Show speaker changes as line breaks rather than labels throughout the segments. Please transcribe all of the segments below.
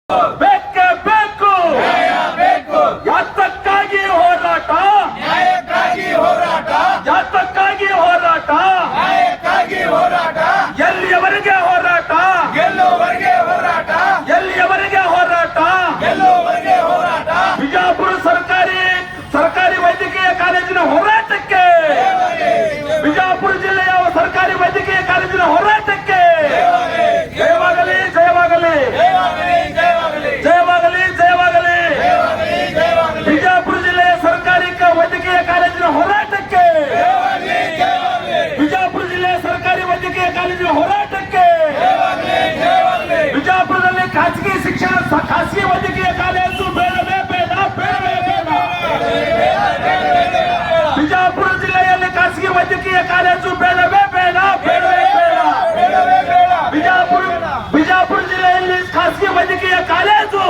ಬೇಕೇ ಬೇಕು, ಯಾತಕ್ಕಾಗಿ ಹೋರಾಟ, ಯಾತಕ್ಕಾಗಿ ಹೋರಾಟ, ಎಲ್ಲಿಯವರೆಗೆ ಹೋರಾಟ, ಎಲ್ಲಿಯವರೆಗೆ ಹೋರಾಟ. ಬಿಜಾಪುರ ಸರ್ಕಾರಿ ವೈದ್ಯಕೀಯ ಕಾಲೇಜಿನ ಹೋರಾಟಕ್ಕೆ, ಬಿಜಾಪುರ ಜಿಲ್ಲೆಯ ಸರ್ಕಾರಿ ವೈದ್ಯಕೀಯ ಕಾಲೇಜಿನ ಹೋರಾಟಕ್ಕೆ ಜಯವಾಗಲಿ, ಜಯವಾಗಲಿ, ಜಯವಾಗಲಿ, ಜಯವಾಗಲಿ. ಬಿಜಾಪುರ ಜಿಲ್ಲೆಯ ಸರ್ಕಾರಿ ವೈದ್ಯಕೀಯ ಕಾಲೇಜಿನ ಹೋರಾಟಕ್ಕೆ, ಬಿಜಾಪುರ ಜಿಲ್ಲೆಯ ಸರ್ಕಾರಿ ವೈದ್ಯಕೀಯ ಕಾಲೇಜಿನ ಹೋರಾಟಕ್ಕೆ, ಬಿಜಾಪುರದಲ್ಲಿ ಖಾಸಗಿ ಶಿಕ್ಷಣ, ಖಾಸಗಿ ವೈದ್ಯಕೀಯ ಕಾಲೇಜು ಬೇಡವೇ ಬೇಡ, ಬೇಡವೇ ಬೇಡ. ಬಿಜಾಪುರ ಜಿಲ್ಲೆಯಲ್ಲಿ ಖಾಸಗಿ ವೈದ್ಯಕೀಯ ಕಾಲೇಜು ಬೇಡವೇ ಬೇಡ, ಬೇಡವೇ ಬೇಡ. ಬಿಜಾಪುರ ಜಿಲ್ಲೆಯಲ್ಲಿ ಖಾಸಗಿ ವೈದ್ಯಕೀಯ ಕಾಲೇಜು,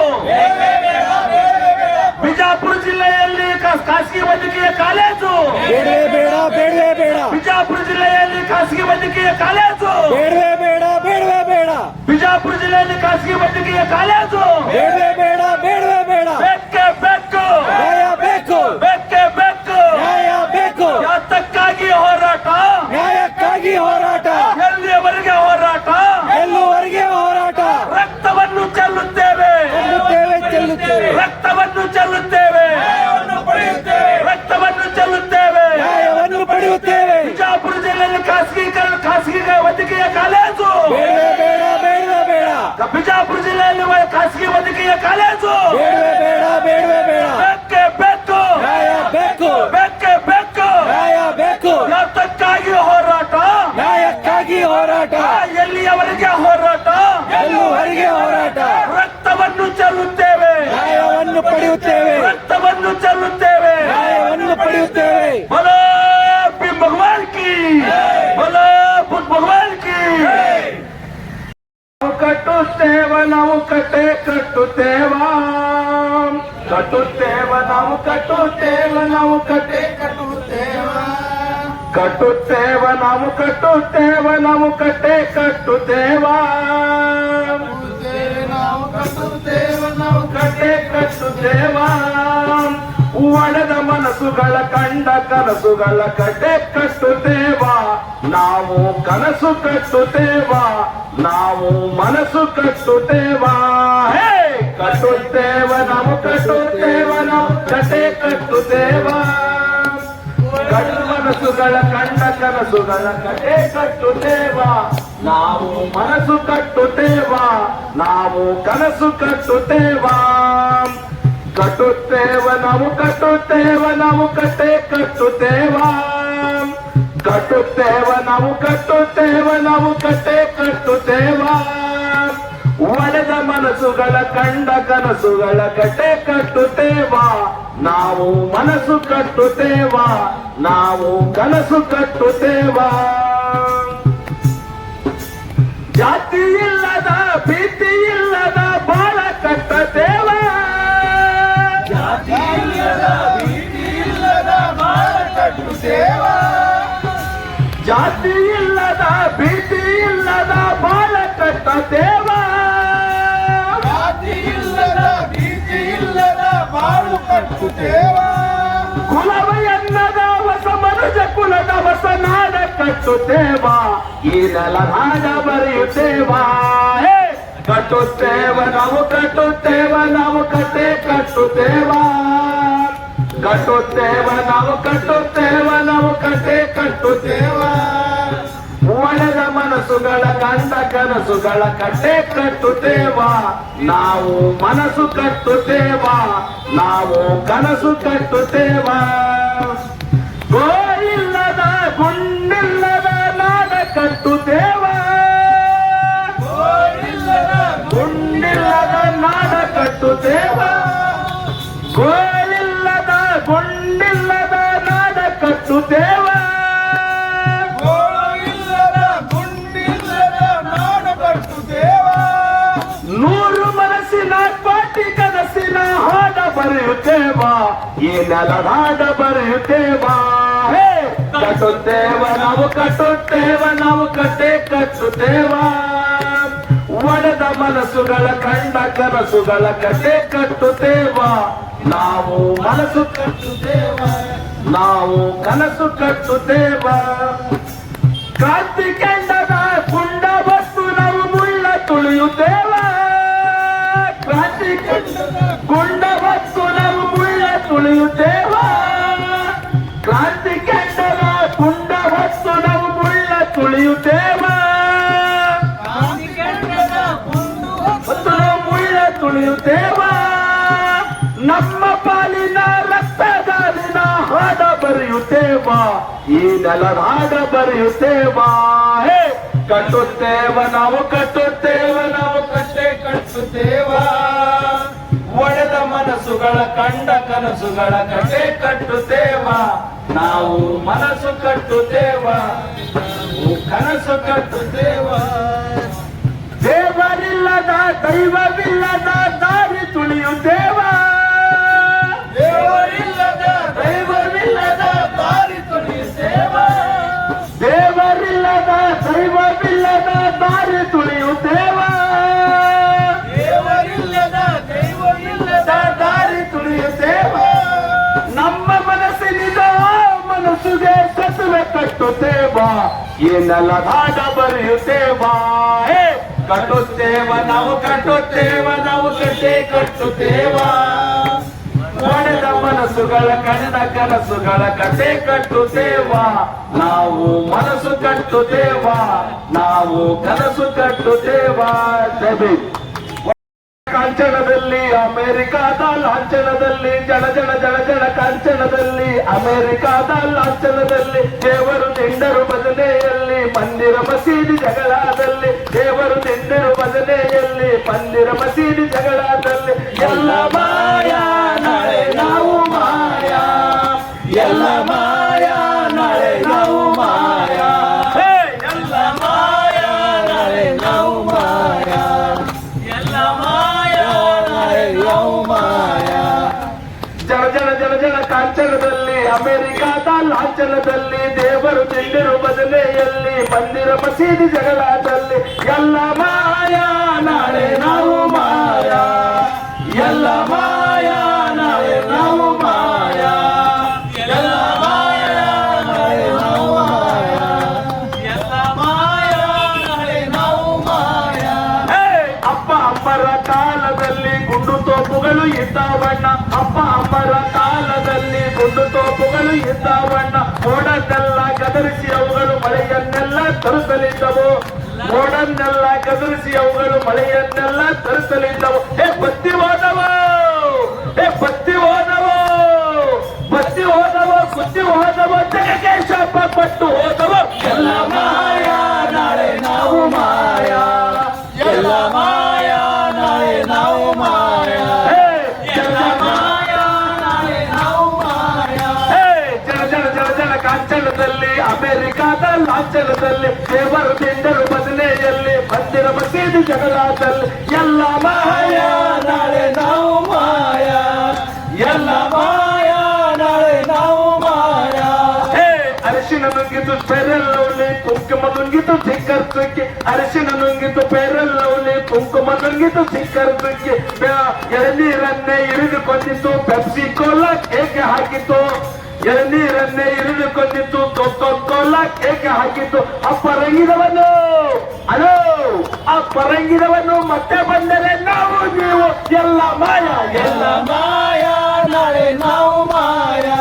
ಬಿಜಾಪುರ ಜಿಲ್ಲೆಯಲ್ಲಿ ಖಾಸಗಿ ವೈದ್ಯಕೀಯ ಕಾಲೇಜು
ಬೇಡವೇ ಬೇಡ, ಬೇಡವೇ ಬೇಡ.
ಬಿಜಾಪುರ ಜಿಲ್ಲೆಯಲ್ಲಿ ಖಾಸಗಿ ವೈದ್ಯಕೀಯ ಕಾಲೇಜು
ಬೇಡವೇ ಬೇಡ, ಬೇಡವೇ ಬೇಡ.
ಬಿಜಾಪುರ ಜಿಲ್ಲೆಯಲ್ಲಿ ಖಾಸಗಿ ವೈದ್ಯಕೀಯ ಕಾಲೇಜು
ಬೇಡವೇ ಬೇಡ, ಬೇಡವೇ ಬೇಡ.
ಬೇಕೇ ಬೇಕು,
ನ್ಯಾಯ ಬೇಕು,
ಬೇಕೇ ಬೇಕು,
ನ್ಯಾಯ ಬೇಕು.
ಯಾತಕ್ಕಾಗಿ ಹೋರಾಟ,
ನ್ಯಾಯಕ್ಕಾಗಿ ಹೋರಾಟ,
ಎಲ್ಲಿಯವರೆಗೆ ಹೋರಾಟ,
ಎಲ್ಲುವರೆಗೆ ಹೋರಾಟ.
ರಕ್ತವನ್ನು ಚೆಲ್ಲುತ್ತೇವೆ,
ಚೆಲ್ಲುತ್ತೇವೆ,
ರಕ್ತವನ್ನು ಚೆಲ್ಲುತ್ತೇವೆ, ರಕ್ತವನ್ನು ಚೆಲ್ಲುತ್ತೇವೆ,
ನ್ಯಾಯವನ್ನು ಪಡೆಯುತ್ತೇವೆ.
ಬಿಜಾಪುರ ಜಿಲ್ಲೆಯಲ್ಲಿ ಖಾಸಗಿ ವೈದ್ಯಕೀಯ ಕಾಲೇಜು
ಬೇಡವೇ ಬೇಡ, ಬೇಡವೇ ಬೇಡ.
ಬಿಜಾಪುರ ಜಿಲ್ಲೆಯಲ್ಲಿ ಖಾಸಗಿ ವೈದ್ಯಕೀಯ ಕಾಲೇಜು
ಬೇಡವೇ ಬೇಡ, ಬೇಡವೇ ಬೇಡ.
ಬೇಕೇ ಬೇಕು,
ನ್ಯಾಯ ಬೇಕು,
ಬೇಕೇ ಬೇಕು.
ನ್ಯಾಯ ಬೇಕು.
ಯಾತಕ್ಕಾಗಿ ಹೋರಾಟ,
ನ್ಯಾಯಕ್ಕಾಗಿ ಹೋರಾಟ,
ಎಲ್ಲಿಯವರೆಗೆ ಹೋರಾಟ,
ಎಲ್ಲುವರೆಗೆ ಹೋರಾಟ.
ರಕ್ತವನ್ನು ಚೆಲ್ಲುತ್ತೇವೆ,
ನ್ಯಾಯವನ್ನು ಪಡೆಯುತ್ತೇವೆ,
ರಕ್ತವನ್ನು ಚೆಲ್ಲುತ್ತೇವೆ.
ನ್ಯಾಯವನ್ನು ಪಡೆಯುತ್ತೇವೆ.
बोलो भीम भगवान की, बोलो बुद्ध भगवान की. ನಾವು ಕಟ್ಟುತ್ತೇವ, ನಾವು ಕಟ್ಟೆ ಕಟ್ಟುತ್ತೇವ, ಕಟ್ಟುತ್ತೇವ, ನಾವು ಕಟ್ಟುತ್ತೇವ, ನಾವು ಕಟ್ಟೆ ಕಟ್ಟುತ್ತೇವ, ಕಟ್ಟುತ್ತೇವ, ನಾವು ಕಟ್ಟುತ್ತೇವ, ನಾವು ಕಟ್ಟೆ ಕಟ್ಟುತ್ತೇವ, ನಾವು ಕಟ್ಟುತ್ತೇವ, ನಾವು ಕಟ್ಟೆ ಕಟ್ಟುತ್ತೇವ. ಒಡೆದ ಮನಸ್ಸುಗಳ ಕಂಡ ಕನಸುಗಳ ಕಟ್ಟೆ ಕಟ್ಟುತ್ತೇವ, ನಾವು ಕನಸು ಕಟ್ಟುತ್ತೇವ, ನಾವು ಮನಸ್ಸು ಕಟ್ಟುತ್ತೇವ. ಹೇ ಕಟ್ಟುತ್ತೇವ, ನಾವು ಕಟ್ಟುತ್ತೇವ, ನಾವು ಕಟ್ಟೆ ಕಟ್ಟುತ್ತೇವ. ಮನಸ್ಸುಗಳ ಕಂಡ ಕನಸುಗಳ ಕಟ್ಟೆ ಕಟ್ಟುತ್ತೇವ, ನಾವು ಮನಸ್ಸು ಕಟ್ಟುತ್ತೇವ, ನಾವು ಕನಸು ಕಟ್ಟುತ್ತೇವ. ಕಟ್ಟುತ್ತೇವ, ನಾವು ಕಟ್ಟುತ್ತೇವ, ನಾವು ಕಟ್ಟೆ ಕಟ್ಟುತ್ತೇವ, ಕಟ್ಟುತ್ತೇವ, ನಾವು ಕಟ್ಟುತ್ತೇವ, ನಾವು ಕಟ್ಟೆ ಕಟ್ಟುತ್ತೇವ. ಒಡೆದ ಮನಸ್ಸುಗಳ ಕಂಡ ಕನಸುಗಳ ಕಟ್ಟೆ ಕಟ್ಟುತ್ತೇವ, ನಾವು ಮನಸ್ಸು ಕಟ್ಟುತ್ತೇವ, ನಾವು ಕನಸು ಕಟ್ಟುತ್ತೇವ. ಜಾತಿ ಇಲ್ಲದ ಭೀತಿ ಇಲ್ಲದ ಬಾಳ ಕಟ್ಟುತ್ತೇವ, ಜಾತಿ ಇಲ್ಲದ ಭೀತಿ ಇಲ್ಲದ ಬಾಳ ಕಟ್ಟುತ್ತೇವ, ಜಾತಿ ಇಲ್ಲದ ಭೀತಿ ಇಲ್ಲದ ಬಾಳ ಕಟ್ಟುತ್ತೇವ, ಜಾತಿ ಇಲ್ಲದ ಭೀತಿ ಇಲ್ಲದ ಬಾಳು ಕಟ್ಟುತ್ತೇವ. ಕುಲವ ಎನ್ನದ ಹೊಸ ಮನುಜ ಕುಲದ ಹೊಸ ನಾಡ ಕಟ್ಟುತ್ತೇವ, ಈ ನೆಲನಾಡ ಬರೆಯುತ್ತೇವ. ಕಟ್ಟುತ್ತೇವ, ನಾವು ಕಟ್ಟುತ್ತೇವ, ನಾವು ಕಟ್ಟೆ ಕಟ್ಟುತ್ತೇವ, ಕಟ್ಟುತ್ತೇವ, ನಾವು ಕಟ್ಟುತ್ತೇವ, ನಾವು ಕಟ್ಟೆ ಕಟ್ಟುತ್ತೇವ. ಒಡೆದ ಮನಸ್ಸುಗಳ ಕಂಡ ಕನಸುಗಳ ಕಟ್ಟೆ ಕಟ್ಟುತ್ತೇವ, ನಾವು ಮನಸ್ಸು ಕಟ್ಟುತ್ತೇವ, ನಾವು ಕನಸು ಕಟ್ಟುತ್ತೇವ. ಗೋಯಿಲ್ಲದ ಗುಂಡಿಲ್ಲದ ನಾಡ ಕಟ್ಟುತ್ತೇವ, ಗುಂಡಿಲ್ಲದ ನಾಡ ಕಟ್ಟುತ್ತೇವ, ಗೋಳಿಲ್ಲದ ಗುಂಡಿಲ್ಲದ ನಾಡ ಕಟ್ಟುತ್ತೇವ, ಗೋಳಿಲ್ಲದ ಗುಂಡಿಲ್ಲದ ನಾಡ ಕಟ್ಟುತ್ತೇವ. ನೂರು ಮನಸ್ಸಿನ ಕೋಟಿ ಕನಸಿನ ಹಾಡ ಬರೆಯುತ್ತೇವ, ಈ ನೆಲನಾಡ ಬರೆಯುತ್ತೇವ. ಕಟ್ಟುತ್ತೇವ, ನಾವು ಕಟ್ಟುತ್ತೇವ, ನಾವು ಕಟ್ಟೆ ಕಟ್ಟುತ್ತೇವ. ಒಡೆದ ಮನಸ್ಸುಗಳ ಕಂಡ ಕನಸುಗಳ ಕತೆ ಕಟ್ಟುತ್ತೇವ ನಾವು ಮನಸ್ಸು ಕಟ್ಟುತ್ತೇವ ನಾವು ಕನಸು ಕಟ್ಟುತ್ತೇವ ಕ್ರಾಂತಿ ಕೆಂಡದ ಕುಂಡ ಬಸ್ಸು ನಾವು ಮುಳ್ಳ ತುಳಿಯುತ್ತೇವ ಕ್ರಾಂತಿ ಕೆಂಡದ ಕುಂಡ ಬಸ್ಸು ನಾವು ಮುಳ್ಳ ತುಳಿಯುತ್ತೇವ ಕ್ರಾಂತಿ ಕೆಂಡದ ಕುಂಡ ಬಸ್ಸು ನಾವು ಮುಳ್ಳ ತುಳಿಯುತ್ತೇವ ಮತ್ತು ನಾವು ಮುಳ್ಳ ತುಳಿಯುತ್ತೇವ ನಮ್ಮ ಪಾಲಿನ ರಕ್ತದಾಲಿನ ಹಾಡ ಬರೆಯುತ್ತೇವ ಈ ನೆಲದ ಹಾಡ ಬರೆಯುತ್ತೇವ ಹೇ ಕಟ್ಟುತ್ತೇವ ನಾವು ಕಟ್ಟುತ್ತೇವ ನಾವು ಕಟ್ಟೆ ಕಟ್ಟುತ್ತೇವ ಒಡೆದ ಮನಸ್ಸುಗಳ ಕಂಡ ಕನಸುಗಳ ಕತೆ ಕಟ್ಟುತ್ತೇವ ನಾವು ಮನಸ್ಸು ಕಟ್ಟುತ್ತೇವ ನಾವು ಕನಸು ಕಟ್ಟುತ್ತೇವ ದೇವರಿಲ್ಲದ ದೈವವಿಲ್ಲದ ದಾರಿ ತುಳಿಯುತ್ತೇವ ದೇವರಿಲ್ಲದ ದೈವವಿಲ್ಲದ ದಾರಿ ತುಳಿಯುತ್ತೇವ ದೇವರಿಲ್ಲದ ದೈವವಿಲ್ಲದ ದಾರಿ ತುಳಿಯುತ್ತೇವ ದೇವರಿಲ್ಲದ ದೈವವಿಲ್ಲದ ದಾರಿ ತುಳಿಯುತ್ತೇವ ನಮ್ಮ ಮನಸ್ಸಿನಿಂದ ಮನಸ್ಸಿಗೆ ಸತ್ವೆ ಕಟ್ಟುತ್ತೇವ ಈ ನೆಲದಾಡ ಬರೆಯುತ್ತೇವ ಹೇ ಕಟ್ಟುತ್ತೇವ ನಾವು ಕಟ್ಟೆ ಕಟ್ಟುತ್ತೇವ ಒಡೆದ ಮನಸ್ಸುಗಳ ಕಂಡ ಕನಸುಗಳ ಕತೆ ಕಟ್ಟುತ್ತೇವ ನಾವು ಮನಸ್ಸು ಕಟ್ಟುತ್ತೇವ ನಾವು ಕನಸು ಕಟ್ಟುತ್ತೇವ ಕಾಂಚನದಲ್ಲಿ ಅಮೆರಿಕಾದ ಲಾಂಛನದಲ್ಲಿ ಜನ ಜನ ಜನ ಜನ ಕಾಂಚನದಲ್ಲಿ ಅಮೆರಿಕಾದ ಲಾಂಛನದಲ್ಲಿ ದೇವರು ನಿಂಡರು ಭಜನೆಯಲ್ಲಿ ಮಂದಿರ ಮಸೀದಿ ಜಗಳದಲ್ಲಿ ದೇವರು ನಿಂಡರು ಭಜನೆಯಲ್ಲಿ ಮಂದಿರ ಮಸೀದಿ ಜಗಳದಲ್ಲಿ ಎಲ್ಲ ಮಾಯಾ ನಾಳೆ ನಾವು ಮಾಯಾ ಎಲ್ಲ ಮಾಯಾ ನಾಳೆ ನಾವು ಮಾಯಾ ಹೇ ಎಲ್ಲ ಮಾಯಾ ನಾಳೆ ನಾವು ಮಾಯಾ ಎಲ್ಲ ಮಾಯಾ ನಾಳೆ ನಾವು ಮಾಯಾ ಜನ ಜನ ಜನ ಜನ ಕಾಂಚನದಲ್ಲಿ ಅಮೆರಿಕಾದ ಲಾಂಛನದಲ್ಲಿ ದೇವರು ನಿಂಡಿರು ಬದನೆಯಲ್ಲಿ ಮಂದಿರ ಮಸೀದಿ ಜಗಳದಲ್ಲಿ ಎಲ್ಲ ಮಾಯಾ ನಾಳೆ ನಾವು ಮಾಯಾ ಎಲ್ಲ ಮಾಯಾ ನಾಳೆ ನಾವು ಮಾಯಾ ಎಲ್ಲ ಮಾಯಾ ನಾಳೆ ನಾವು ಮಾಯಾ ಎಲ್ಲ ಮಾಯಾ ನಾಳೆ ನಾವು ಮಾಯಾ ಹೇ ಅಪ್ಪ ಅಮ್ಮರ ಕಾಲದಲ್ಲಿ ಗುಂಡು ತೋಪುಗಳು ಇದ್ದವಣ್ಣ ಅಪ್ಪ ಅಮ್ಮರ ಕಾಲದಲ್ಲಿ ಗುಂಡು ತೋಪುಗಳು ಇದ್ದವಣ್ಣ ಮೋಡನ್ನೆಲ್ಲ ಗದರಿಸಿ ಅವುಗಳು ಮಳೆಯನ್ನೆಲ್ಲ ತರುತ್ತಲಿದ್ದವು ಮೋಡನ್ನೆಲ್ಲ ಗದರಿಸಿ ಅವುಗಳು ಮಳೆಯನ್ನೆಲ್ಲ ತರುತ್ತಲಿದ್ದವು ಹೇ ಬತ್ತಿ ಹೋದವು ಹೇ ಬತ್ತಿ ಹೋದವು ಬತ್ತಿ ಹೋದವು ಬುದ್ಧಿ ಹೋದವು ಜಗಕ್ಕೆ ಶಾಪ ಪಟ್ಟು ಹೋದವು ಎಲ್ಲ ಮಾಯಾ ನಾಳೆ ನಾವು ಮಾಯಾ ಎಲ್ಲ ಮಾಯಾ ನಾಳೆ ನಾವು ಮಾಯಾ ಹೇ ಎಲ್ಲ ಮಾಯಾ ನಾಳೆ ನಾವು ಮಾಯಾ ಹೇ ಜನ ಜನ ಜನ ಜನ ಕಾಂಚನದಲ್ಲಿ ಅಮೆರಿಕಾದ ಲಾಂಛನದಲ್ಲಿ ದೇವರು ನಿಂಡರು ಬದನೆಯಲ್ಲಿ ಮಂದಿರ ಮಸೀದಿ ಜಗಳದಲ್ಲಿ ಎಲ್ಲ ಮಾಯಾ ನಾಳೆ ನಾವು ಮಾಯಾ ಎಲ್ಲ ಮಾಯಾ ನಾಳೆ ನಾವು ಮಾಯಾ ಹೇ ಅರಿಶಿನ ನುಂಗಿತು ಪೇರೆಲ್ಲವಲಿ ಕುಂಕುಮ ನುಂಗಿತು ಸಿಕ್ಕರ್ ಸುಕ್ಕಿ ಅರಿಶಿನ ನುಂಗಿತು ಪೇರೆಲ್ಲವಲಿ ಕುಂಕುಮ ನುಂಗಿತು ಸಿಕ್ಕರ್ ಸುಕ್ಕಿ ಎಳನೀರನ್ನೇ ಇರಿದುಕೊಂಡಿತ್ತು ಪೆಪ್ಸಿ ಕೋಲಾ ಕೇಕೆ ಹಾಕಿತು ಎಳನೀರನ್ನೇ ಇರಿದುಕೊಂಡಿತ್ತು ಕೋಲಾ ಕೇಕೆ ಹಾಕಿತ್ತು ಅಪ್ಪರಂಗಿದವನು ಅಲೋ ಅಪ್ಪರಂಗಿದವನು ಮತ್ತೆ ಬಂದರೆ ನಾವು ನೀವು ಎಲ್ಲ ಮಾಯಾ ಎಲ್ಲ ಮಾಯಾ ನಾಳೆ ನಾವು ಮಾಯಾ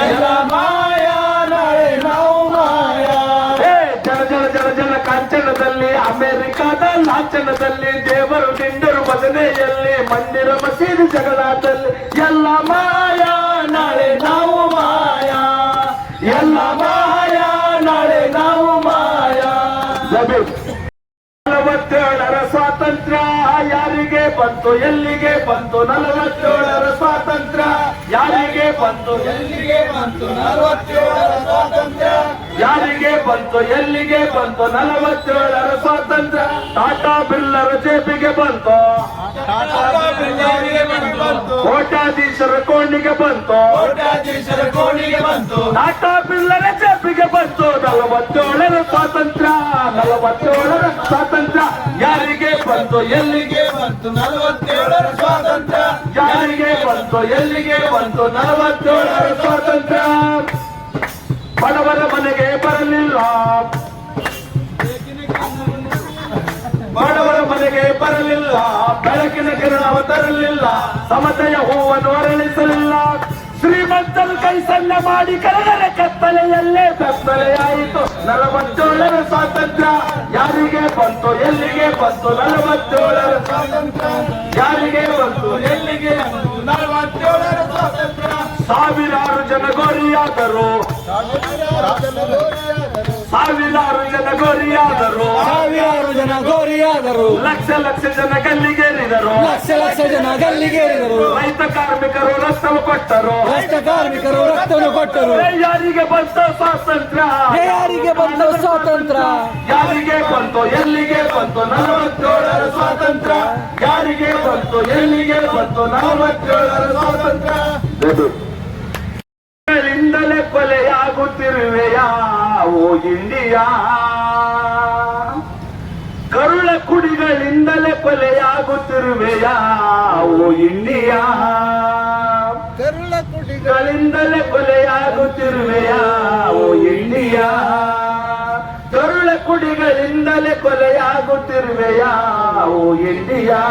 ಎಲ್ಲ ಮಾಯಾ ನಾಳೆ ನಾವು ಮಾಯಾ ಹೇ ಜನ ಜನ ಜನ ಜನ ಕಾಂಚನದಲ್ಲಿ ಅಮೆರಿಕಾದ ಲಾಂಛನದಲ್ಲಿ ದೇವರು ನಿಂಡರು ಭಜನೆಯಲ್ಲಿ ಮಂದಿರ ಮಸೀದಿ ಜಗಳದಲ್ಲಿ ಎಲ್ಲ ಮಾಯಾ ನಾಳೆ ನಾವು ಮಾಯಾ ಎಲ್ಲ ಮಾಯಾ ನಾಳೆ ನಾವು ಮಾಯಾ 47ರ ಸ್ವಾತಂತ್ರ್ಯ ಯಾರಿಗೆ ಬಂತು ಎಲ್ಲಿಗೆ ಬಂತು 47ರ ಸ್ವಾತಂತ್ರ್ಯ ಯಾರಿಗೆ ಬಂತು ಎಲ್ಲಿಗೆ ಬಂತು 47ರ ಸ್ವಾತಂತ್ರ್ಯ ಯಾರಿಗೆ ಬಂತು ಎಲ್ಲಿಗೆ ಬಂತು 47ರ ಸ್ವಾತಂತ್ರ್ಯ ಟಾಟಾ ಬಿರ್ಲರ ಜೇಬಿಗೆ ಬಂತು ಕೋಟ್ಯಾಧೀಶರ ಕೋಣಿಗೆ ಬಂತು ಟಾಟಾ ಬಿರ್ಲರ ಜೇಬಿಗೆ ಬಂತು 47ರ ಸ್ವಾತಂತ್ರ್ಯ 47ರ ಸ್ವಾತಂತ್ರ್ಯ ಯಾರಿಗೆ ಬಂತು ಎಲ್ಲಿಗೆ ಬಂತು 47ರ ಸ್ವಾತಂತ್ರ್ಯ ಯಾರಿಗೆ ಬಂತು ಎಲ್ಲಿಗೆ ಬಂತು 47ರ ಸ್ವಾತಂತ್ರ್ಯ ಬಡವರ ಮನೆಗೆ ಬರಲಿಲ್ಲ ಬಡವರ ಮನೆಗೆ ಬರಲಿಲ್ಲ ಬೆಳಕಿನ ಕಿರಣವ ತರಲಿಲ್ಲ ಸಮತೆಯ ಹೂವನ್ನು ಅರಳಿಸಲಿಲ್ಲ ಶ್ರೀಮಂತರು ಕೈ ಸಣ್ಣ ಮಾಡಿ ಕರೆದರೆ ಕತ್ತಲೆಯಲ್ಲೇ ಕತ್ತಲೆಯಾಯಿತು 47ರ ಸ್ವಾತಂತ್ರ್ಯ ಯಾರಿಗೆ ಬಂತು ಎಲ್ಲಿಗೆ ಬಂತು 47ರ ಸ್ವಾತಂತ್ರ್ಯ ಯಾರಿಗೆ ಬಂತು ಎಲ್ಲಿಗೆ ಬಂತು 47ರ ಸ್ವಾತಂತ್ರ್ಯ ಸಾವಿರಾರು ಜನ ಗೋರಿಯಾದರು ಸಾವಿರಾರು ಜನ ಗೋರಿಯಾದರು
ಸಾವಿರಾರು ಜನ ಗೋರಿಯಾದರು
ಲಕ್ಷ ಲಕ್ಷ ಜನ ಗಲ್ಲಿಗೇರಿದರು
ಲಕ್ಷ ಲಕ್ಷ ಜನ ಗಲ್ಲಿಗೇರಿದರು
ರೈತ ಕಾರ್ಮಿಕರು ರಕ್ತವು ಕೊಟ್ಟರು
ರಾಷ್ಟ್ರ ಕಾರ್ಮಿಕರು ರಕ್ತವನ್ನು ಕೊಟ್ಟರು
ಯಾರಿಗೆ ಬಂತ ಸ್ವಾತಂತ್ರ್ಯ
ಯಾರಿಗೆ ಬಂದ ಸ್ವಾತಂತ್ರ್ಯ
ಯಾರಿಗೆ ಬಂತು ಎಲ್ಲಿಗೆ ಬಂತು 47ರ ಸ್ವಾತಂತ್ರ್ಯ ಯಾರಿಗೆ ಬಂತು ಎಲ್ಲಿಗೆ ಬಂತು 47ರ ಸ್ವಾತಂತ್ರ್ಯ ಗಳಿಂದಲೇ ಕೊಲೆಯಾಗುತ್ತಿರುವೆಯಾ ಓ ಇಂಡಿಯಾ ಕರುಳ ಕುಡಿಗಳಿಂದಲೇ ಕೊಲೆಯಾಗುತ್ತಿರುವೆಯಾ ಓ ಇಂಡಿಯಾ
ಕರುಳ ಕುಡಿ
ಗಳಿಂದಲೇ ಕೊಲೆಯಾಗುತ್ತಿರುವೆಯಾ ಓ ಇಂಡಿಯಾ ಕರುಳ ಕುಡಿಗಳಿಂದಲೇ ಕೊಲೆಯಾಗುತ್ತಿರುವೆಯಾ ಓ ಇಂಡಿಯಾ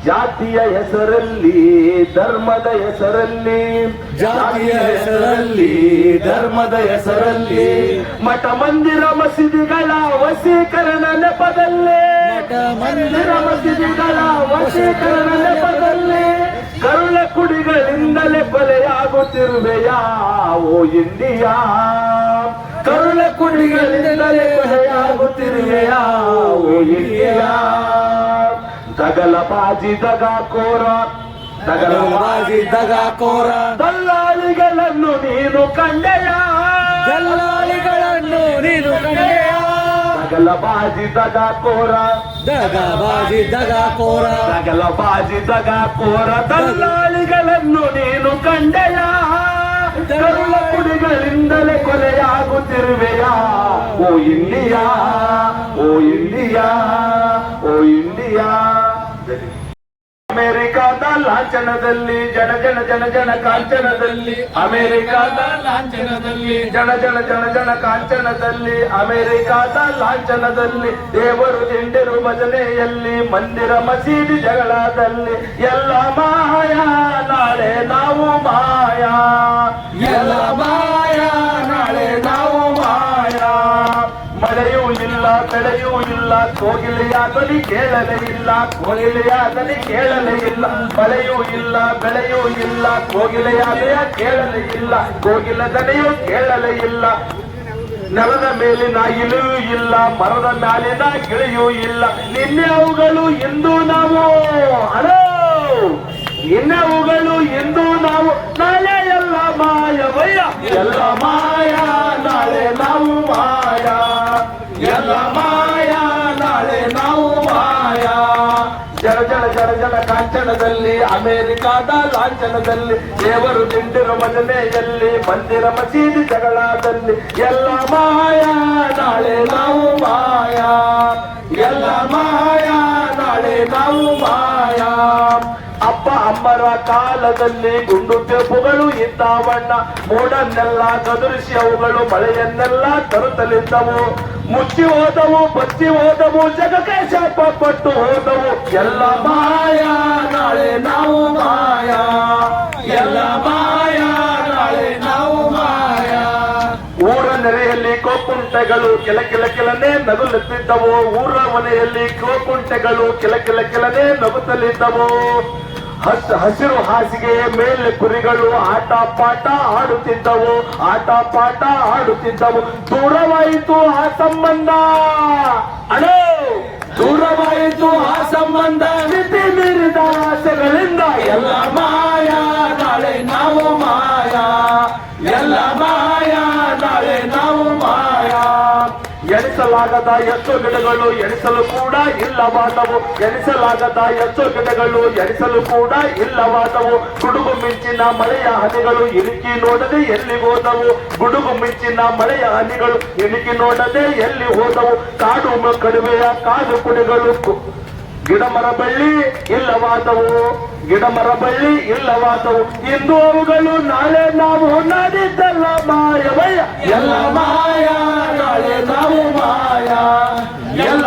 ಜಾತಿಯ ಹೆಸರಲ್ಲಿ ಧರ್ಮದ ಹೆಸರಲ್ಲಿ
ಜಾತಿಯ ಹೆಸರಲ್ಲಿ ಧರ್ಮದ ಹೆಸರಲ್ಲಿ
ಮಠ ಮಂದಿರ ಮಸೀದಿಗಳ ವಶೀಕರಣ ನೆಪದಲ್ಲಿ
ಮಠ ಮಂದಿರ
ಮಸೀದಿಗಳ ವಶೀಕರಣ ನೆಪದಲ್ಲಿ ಕರುಳ ಕುಡಿಗಳಿಂದಲೇ ಕೊಲೆಯಾಗುತ್ತಿರುವೆಯಾ ಓ ಇಂಡಿಯಾ ಕರುಳ ಕುಡಿಗಳಿಂದಲೇ ಕೊಲೆಯಾಗುತ್ತಿರುವೆಯಾ ಓ ಇಂಡಿಯಾ ದಗಲಬಾಜಿ ದಗಾಕೋರ
ದಗಲಬಾಜಿ ದಗಾಕೋರ
ದಲ್ಲಾಳಿಗಳನ್ನು ನೀನು ಕಂಡೆಯ
ದಲ್ಲಾಳಿಗಳನ್ನು ನೀನು ಕಂಡೆಯ
ದಗಲಬಾಜಿ ದಗಾಕೋರ
ದಗಬಾಜಿ ದಗಾಕೋರ
ದಗಲಬಾಜಿ ದಗಾಕೋರ ದಲ್ಲಾಳಿಗಳನ್ನು ನೀನು ಕಂಡೆಯ ಕರುಳ ಕುಡಿಗಳಿಂದಲೇ ಕೊಲೆಯಾಗುತ್ತಿರುವೆಯಾ ಓ ಇಂಡಿಯಾ ಓ ಇಂಡಿಯಾ ಓ ಇಂಡಿಯಾ ಅಮೆರಿಕಾದ ಲಾಂಛನದಲ್ಲಿ ಜನ ಜನ ಜನ ಜನ ಕಾಂಚನದಲ್ಲಿ ಅಮೆರಿಕಾದ ಲಾಂಛನದಲ್ಲಿ ಜನ ಜನ ಜನ ಜನ ಕಾಂಚನದಲ್ಲಿ ಅಮೆರಿಕಾದ ಲಾಂಛನದಲ್ಲಿ ದೇವರು ದಿಂಡಿರು ಭಜನೆಯಲ್ಲಿ ಮಂದಿರ ಮಸೀದಿ ಜಗಳದಲ್ಲಿ ಎಲ್ಲ ಮಾಯಾ ನಾಳೆ ನಾವು ಮಾಯಾ ಎಲ್ಲ ಮಾಯಾ ನಾಳೆ ನಾವು ಮಾಯಾ ಮಳೆಯೂ ಇಲ್ಲ ಬೆಳೆಯೂ ಇಲ್ಲ ಕೋಗಿಲೆಯಾಗಲಿ ಕೇಳಲೇ ಇಲ್ಲ ಕೋಗಿಲೆಯಾಗಲಿ ಕೇಳಲೇ ಇಲ್ಲ ಮಳೆಯೂ ಇಲ್ಲ ಬೆಳೆಯೂ ಇಲ್ಲ ಕೋಗಿಲೆಯಾಗಲಿ ಕೇಳಲೇ ಇಲ್ಲ ಕೋಗಿಲ ದನೆಯೂ ಕೇಳಲೇ ಇಲ್ಲ ನೆಲದ ಮೇಲಿನ ಇಳಿಯೂ ಇಲ್ಲ ಮರದ ಮ್ಯಾಲಿನ ಗಿಳಿಯೂ ಇಲ್ಲ ನಿನ್ನೆ ಅವುಗಳು ಎಂದು ನಾವು ಅಲೋ ನಿನ್ನೆ ಅವುಗಳು ಎಂದು ನಾವು ನಾಳೆ ಎಲ್ಲ ಮಾಯವಯ್ಯ ಎಲ್ಲ ಮಾಯ ನಾಳೆ ನಾವು ಮಾಯ ಎಲ್ಲ ಮಾಯ ನಾಳೆ ನಾವು ಮಾಯ ಜನ ಜನ ಜನ ಜನ ಕಾಂಚನದಲ್ಲಿ ಅಮೆರಿಕಾದ ಲಾಂಛನದಲ್ಲಿ ದೇವರು ದಿಂಡಿರು ಭಜನೆಯಲ್ಲಿ ಮಂದಿರ ಮಸೀದಿ ಜಗಳದಲ್ಲಿ ಎಲ್ಲ ಮಾಯ ನಾಳೆ ನಾವು ಮಾಯ ಎಲ್ಲ ಮಾಯ ನಾಳೆ ನಾವು ಮಾಯ ಅಪ್ಪ ಅಮ್ಮರ ಕಾಲದಲ್ಲಿ ಗುಂಡು ತೆಪ್ಪುಗಳು ಇದ್ದಾವಣ್ಣ ಮೋಡನ್ನೆಲ್ಲ ಗದುರಿಸಿ ಅವುಗಳು ಮಳೆಯನ್ನೆಲ್ಲ ತರುತ್ತಲಿದ್ದವು ಮುಚ್ಚಿ ಹೋದವು ಬಚ್ಚಿ ಹೋದವು ಜಗಕ್ಕೆ ಶಾಪ ಪಟ್ಟು ಹೋದವು ಎಲ್ಲ ಮಾಯ ನಾಳೆ ನಾವು ಮಾಯ ಎಲ್ಲ ಮಾಯ ನಾಳೆ ನಾವು ಮಾಯ ಊರ ನೆರೆಯಲ್ಲಿ ಕೋಕುಂಟೆಗಳು ಕೆಲ ಕೆಲ ಕೆಲನೆ ನಗುಲುತ್ತಿದ್ದವು ಊರ ಮನೆಯಲ್ಲಿ ಕೋಕುಂಟೆಗಳು ಕೆಲ ಕೆಲ ಕೆಲನೆ ನಗುತ್ತಲಿದ್ದವು ಹಸಿರು ಹಾಸಿಗೆಯ ಮೇಲೆ ಕುರಿಗಳು ಆಟ ಪಾಠ ಆಡುತ್ತಿದ್ದವು ಆಟ ಪಾಠ ಆಡುತ್ತಿದ್ದವು ದೂರವಾಯಿತು ಆ ಸಂಬಂಧ ಅಣೋ ದೂರವಾಯಿತು ಆ ಸಂಬಂಧ ಮಿತಿ ಮೀರಿದ ಆಸೆಗಳಿಂದ ಎಲ್ಲ ಮಾಯ ನಾಳೆ ನಾವು ಮಾಯ ಎಲ್ಲ ಮಾಯ ನಾಳೆ ನಾವು ಮಾಯ ಎಣಿಸಲಾಗದ ಎಷ್ಟೋ ಗಿಡಗಳು ಎಣಿಸಲು ಕೂಡ ಇಲ್ಲವಾದವು ಎಣಿಸಲಾಗದ ಎಷ್ಟೋ ಗಿಡಗಳು ಎಣಿಸಲು ಕೂಡ ಇಲ್ಲವಾದವು ಗುಡುಗು ಮಿಂಚಿನ ಮಳೆಯ ಹನಿಗಳು ಇಣುಕಿ ನೋಡದೆ ಎಲ್ಲಿ ಹೋದವು ಗುಡುಗು ಮಿಂಚಿನ ಮಳೆಯ ಹನಿಗಳು ಇಣುಕಿ ನೋಡದೆ ಎಲ್ಲಿ ಹೋದವು ಕಾಡು ಕಡಿಮೆಯ ಕಾಡು ಕುಡಿಗಳು ಗಿಡ ಮರ ಬಳ್ಳಿ ಇಲ್ಲವಾದವು, ಗಿಡ ಮರ ಬಳ್ಳಿ ಇಲ್ಲವಾದವು. ಇಂದು ಅವುಗಳು ನಾಳೆ ನಾವು ನಾಡಿದ್ದಲ್ಲ ಮಾಯವಯ್ಯ. ಎಲ್ಲ ಮಾಯ, ನಾಳೆ ನಾವು ಮಾಯ, ಎಲ್ಲ